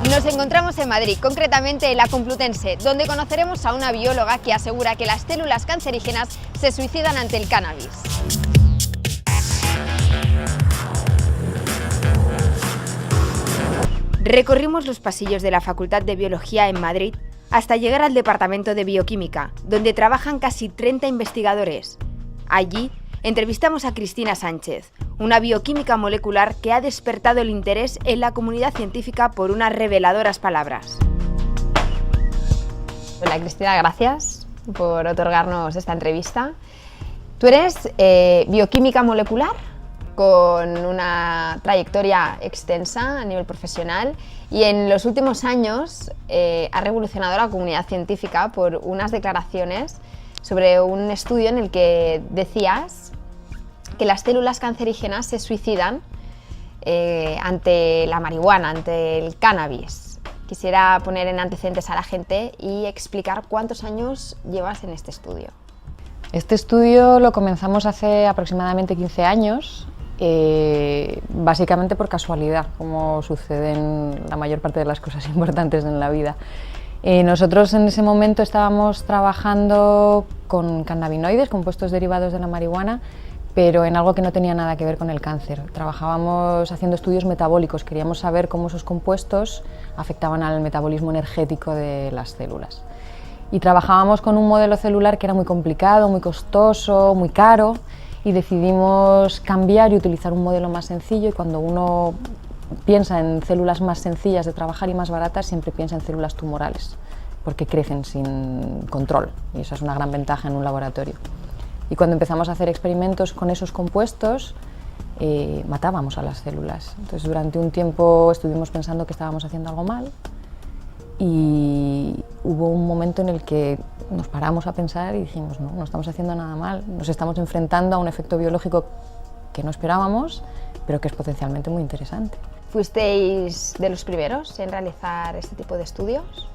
Nos encontramos en Madrid, concretamente en la Complutense, donde conoceremos a una bióloga que asegura que las células cancerígenas se suicidan ante el cannabis. Recorrimos los pasillos de la Facultad de Biología en Madrid hasta llegar al Departamento de Bioquímica, donde trabajan casi 30 investigadores. Allí entrevistamos a Cristina Sánchez, una bioquímica molecular que ha despertado el interés en la comunidad científica por unas reveladoras palabras. Hola Cristina, gracias por otorgarnos esta entrevista. Tú eres bioquímica molecular con una trayectoria extensa a nivel profesional y en los últimos años ha revolucionado la comunidad científica por unas declaraciones sobre un estudio en el que decías que las células cancerígenas se suicidan ante la marihuana, ante el cannabis. Quisiera poner en antecedentes a la gente y explicar cuántos años llevas en este estudio. Este estudio lo comenzamos hace aproximadamente 15 años, básicamente por casualidad, como suceden la mayor parte de las cosas importantes en la vida. Nosotros en ese momento estábamos trabajando con cannabinoides, compuestos derivados de la marihuana, pero en algo que no tenía nada que ver con el cáncer. Trabajábamos haciendo estudios metabólicos, queríamos saber cómo esos compuestos afectaban al metabolismo energético de las células. Y trabajábamos con un modelo celular que era muy complicado, muy costoso, muy caro, y decidimos cambiar y utilizar un modelo más sencillo, y cuando uno piensa en células más sencillas de trabajar y más baratas, siempre piensa en células tumorales, porque crecen sin control, y eso es una gran ventaja en un laboratorio. Y cuando empezamos a hacer experimentos con esos compuestos, matábamos a las células. Entonces durante un tiempo estuvimos pensando que estábamos haciendo algo mal, y hubo un momento en el que nos paramos a pensar y dijimos, no estamos haciendo nada mal, nos estamos enfrentando a un efecto biológico que no esperábamos, pero que es potencialmente muy interesante. ¿Fuisteis de los primeros en realizar este tipo de estudios?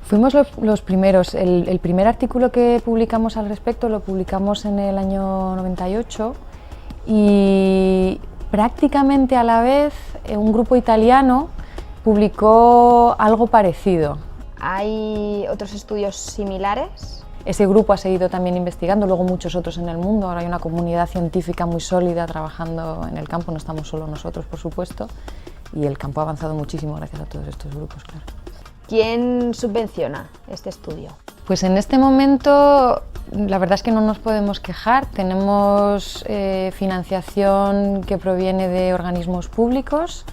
Fuimos los primeros. El primer artículo que publicamos al respecto lo publicamos en el año 98 y prácticamente a la vez un grupo italiano publicó algo parecido. ¿Hay otros estudios similares? Ese grupo ha seguido también investigando, luego muchos otros en el mundo. Ahora hay una comunidad científica muy sólida trabajando en el campo, no estamos solo nosotros, por supuesto, y el campo ha avanzado muchísimo gracias a todos estos grupos, claro. ¿Quién subvenciona este estudio? Pues en este momento la verdad es que no nos podemos quejar. Tenemos financiación que proviene de organismos públicos,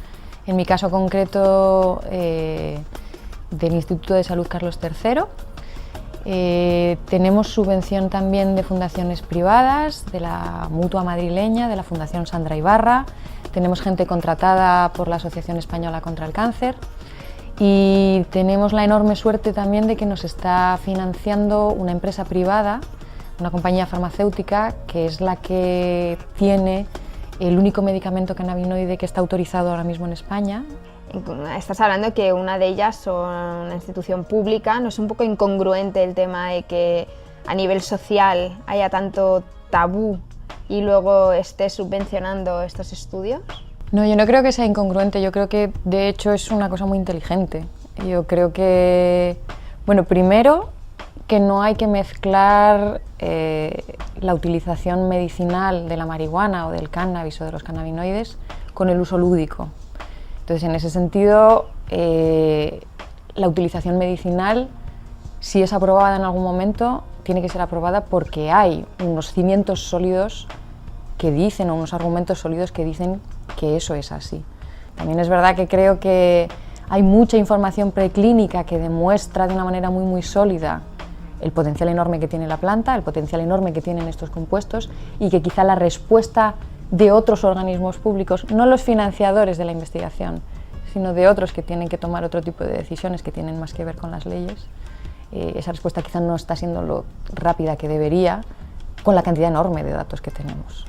en mi caso concreto del Instituto de Salud Carlos III. Tenemos subvención también de fundaciones privadas, de la Mutua Madrileña, de la Fundación Sandra Ibarra. Tenemos gente contratada por la Asociación Española contra el Cáncer. Y tenemos la enorme suerte también de que nos está financiando una empresa privada, una compañía farmacéutica, que es la que tiene el único medicamento cannabinoide que está autorizado ahora mismo en España. Estás hablando que una de ellas son una institución pública. ¿No es un poco incongruente el tema de que a nivel social haya tanto tabú y luego estés subvencionando estos estudios? No, yo no creo que sea incongruente, yo creo que de hecho es una cosa muy inteligente. Yo creo que, bueno, primero que no hay que mezclar la utilización medicinal de la marihuana o del cannabis o de los cannabinoides con el uso lúdico. Entonces, en ese sentido, la utilización medicinal, si es aprobada en algún momento, tiene que ser aprobada porque hay unos cimientos sólidos que dicen, o unos argumentos sólidos que dicen que eso es así. También es verdad que creo que hay mucha información preclínica que demuestra de una manera muy sólida el potencial enorme que tiene la planta, el potencial enorme que tienen estos compuestos, y que quizá la respuesta de otros organismos públicos, no los financiadores de la investigación, sino de otros que tienen que tomar otro tipo de decisiones que tienen más que ver con las leyes, esa respuesta quizá no está siendo lo rápida que debería con la cantidad enorme de datos que tenemos.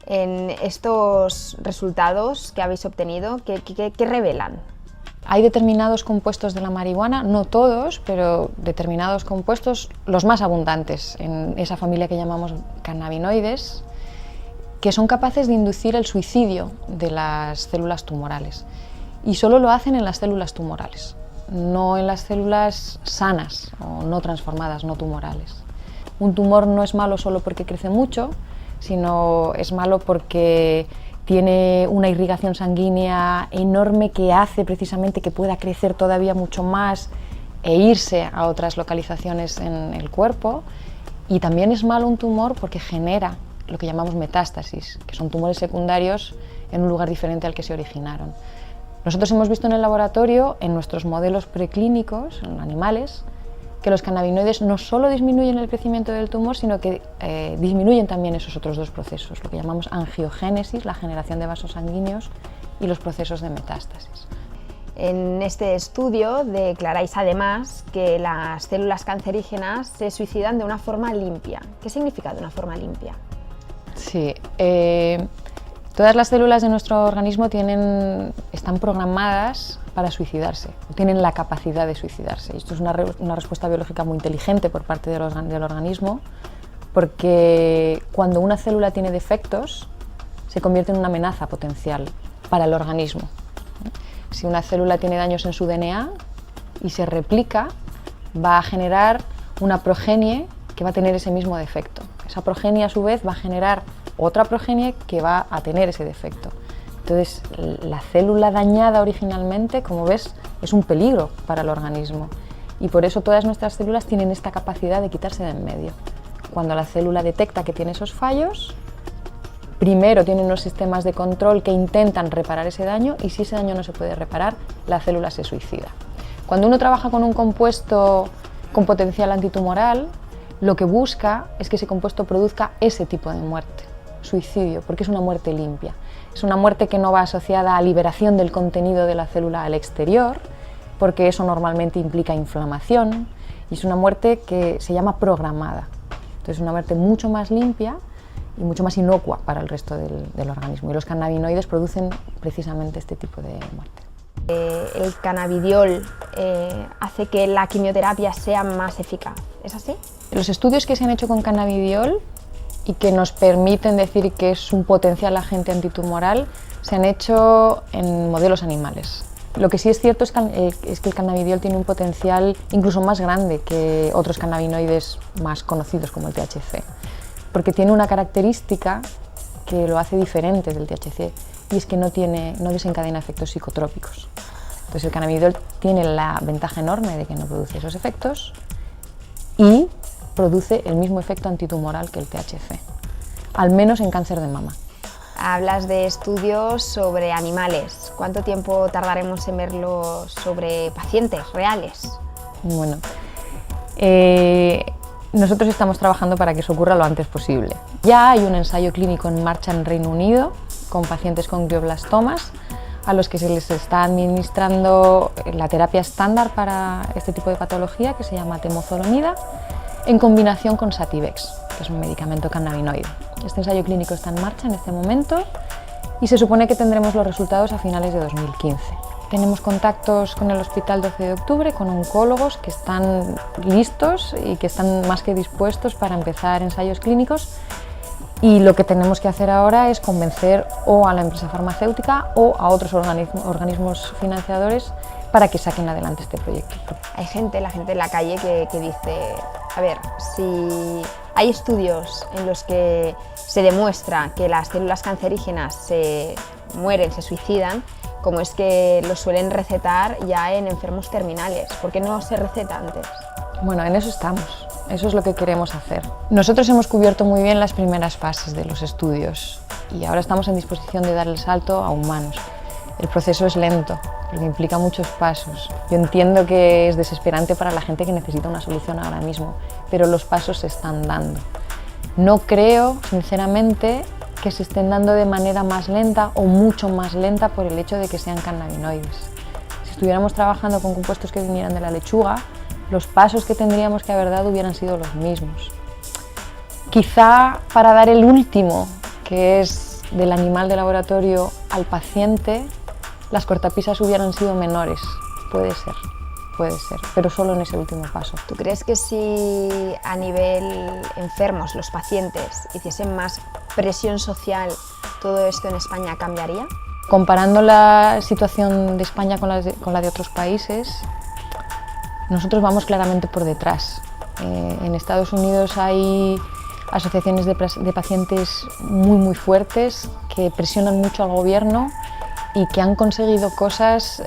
En estos resultados que habéis obtenido, ¿qué revelan? Hay determinados compuestos de la marihuana, no todos, pero determinados compuestos, los más abundantes en esa familia que llamamos cannabinoides, que son capaces de inducir el suicidio de las células tumorales. y solo lo hacen en las células tumorales, no en las células sanas o no transformadas, no tumorales. Un tumor no es malo solo porque crece mucho, sino es malo porque tiene una irrigación sanguínea enorme que hace precisamente que pueda crecer todavía mucho más e irse a otras localizaciones en el cuerpo. Y también es malo un tumor porque genera lo que llamamos metástasis, que son tumores secundarios en un lugar diferente al que se originaron. Nosotros hemos visto en el laboratorio, en nuestros modelos preclínicos, en animales, que los cannabinoides no solo disminuyen el crecimiento del tumor, sino que disminuyen también esos otros dos procesos, lo que llamamos angiogénesis, la generación de vasos sanguíneos, y los procesos de metástasis. En este estudio declaráis además que las células cancerígenas se suicidan de una forma limpia. ¿Qué significa de una forma limpia? Sí, todas las células de nuestro organismo están programadas para suicidarse, tienen la capacidad de suicidarse. Esto es una respuesta biológica muy inteligente por parte del organismo, porque cuando una célula tiene defectos, se convierte en una amenaza potencial para el organismo. Si una célula tiene daños en su DNA y se replica, va a generar una progenie que va a tener ese mismo defecto. Esa progenie, a su vez, va a generar otra progenie que va a tener ese defecto. Entonces, la célula dañada originalmente, como ves, es un peligro para el organismo. Y por eso todas nuestras células tienen esta capacidad de quitarse de en medio. Cuando la célula detecta que tiene esos fallos, primero tiene unos sistemas de control que intentan reparar ese daño, y si ese daño no se puede reparar, la célula se suicida. Cuando uno trabaja con un compuesto con potencial antitumoral, lo que busca es que ese compuesto produzca ese tipo de muerte, suicidio, porque es una muerte limpia. Es una muerte que no va asociada a liberación del contenido de la célula al exterior, porque eso normalmente implica inflamación, y es una muerte que se llama programada. Entonces es una muerte mucho más limpia y mucho más inocua para el resto del organismo. Y los cannabinoides producen precisamente este tipo de muerte. El cannabidiol hace que la quimioterapia sea más eficaz, ¿es así? Los estudios que se han hecho con cannabidiol y que nos permiten decir que es un potencial agente antitumoral se han hecho en modelos animales. Lo que sí es cierto es que el cannabidiol tiene un potencial incluso más grande que otros cannabinoides más conocidos como el THC, porque tiene una característica que lo hace diferente del THC, y es que no desencadena efectos psicotrópicos. Entonces el cannabidiol tiene la ventaja enorme de que no produce esos efectos y produce el mismo efecto antitumoral que el THC, al menos en cáncer de mama. Hablas de estudios sobre animales. ¿Cuánto tiempo tardaremos en verlos sobre pacientes reales? Bueno, nosotros estamos trabajando para que eso ocurra lo antes posible. Ya hay un ensayo clínico en marcha en Reino Unido con pacientes con glioblastomas a los que se les está administrando la terapia estándar para este tipo de patología, que se llama temozolomida, en combinación con Sativex, que es un medicamento cannabinoide. Este ensayo clínico está en marcha en este momento y se supone que tendremos los resultados a finales de 2015. Tenemos contactos con el Hospital 12 de Octubre, con oncólogos que están listos y que están más que dispuestos para empezar ensayos clínicos, y lo que tenemos que hacer ahora es convencer o a la empresa farmacéutica o a otros organismos financiadores para que saquen adelante este proyecto. Hay la gente en la calle que dice, a ver, si hay estudios en los que se demuestra que las células cancerígenas se mueren, se suicidan, ¿cómo es que lo suelen recetar ya en enfermos terminales? ¿Por qué no se receta antes? Bueno, en eso estamos. Eso es lo que queremos hacer. Nosotros hemos cubierto muy bien las primeras fases de los estudios y ahora estamos en disposición de dar el salto a humanos. El proceso es lento, porque implica muchos pasos. Yo entiendo que es desesperante para la gente que necesita una solución ahora mismo, pero los pasos se están dando. No creo, sinceramente, que se estén dando de manera más lenta o mucho más lenta por el hecho de que sean cannabinoides. Si estuviéramos trabajando con compuestos que vinieran de la lechuga, los pasos que tendríamos que haber dado hubieran sido los mismos. Quizá para dar el último, que es del animal de laboratorio al paciente, las cortapisas hubieran sido menores. Puede ser, pero solo en ese último paso. ¿Tú crees que si a nivel enfermos, los pacientes, hiciesen más presión social, todo esto en España cambiaría? comparando la situación de España con la de otros países, nosotros vamos claramente por detrás. En Estados Unidos hay asociaciones de pacientes muy fuertes que presionan mucho al gobierno y que han conseguido cosas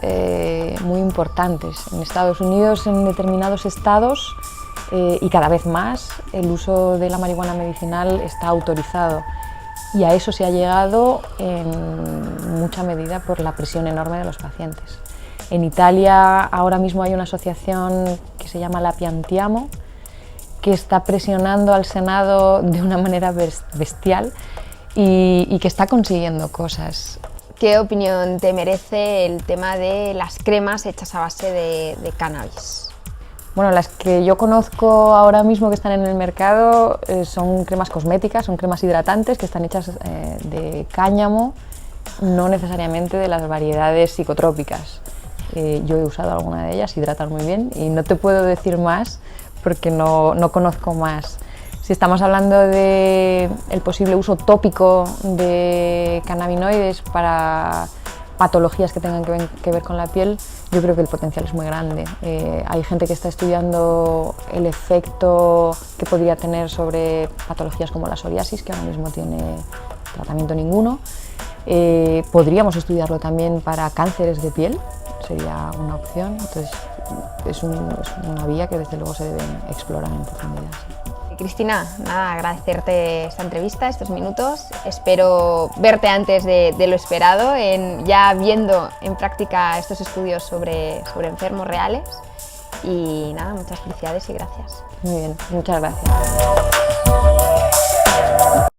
muy importantes. En Estados Unidos, en determinados estados, y cada vez más, el uso de la marihuana medicinal está autorizado. Y a eso se ha llegado en mucha medida por la presión enorme de los pacientes. En Italia ahora mismo hay una asociación que se llama La Piantiamo, que está presionando al Senado de una manera bestial y que está consiguiendo cosas. ¿Qué opinión te merece el tema de las cremas hechas a base de cannabis? Bueno, las que yo conozco ahora mismo que están en el mercado son cremas cosméticas, son cremas hidratantes que están hechas de cáñamo, no necesariamente de las variedades psicotrópicas. Yo he usado alguna de ellas, hidratan muy bien y no te puedo decir más porque no conozco más. Si estamos hablando del posible uso tópico de cannabinoides para patologías que tengan que ver con la piel, yo creo que el potencial es muy grande. Hay gente que está estudiando el efecto que podría tener sobre patologías como la psoriasis, que ahora mismo tiene tratamiento ninguno. Podríamos estudiarlo también para cánceres de piel, sería una opción. Entonces, es una vía que desde luego se debe explorar en profundidad. Cristina, nada, agradecerte esta entrevista, estos minutos. Espero verte antes de lo esperado, ya viendo en práctica estos estudios sobre enfermos reales. Y nada, muchas felicidades y gracias. Muy bien, muchas gracias.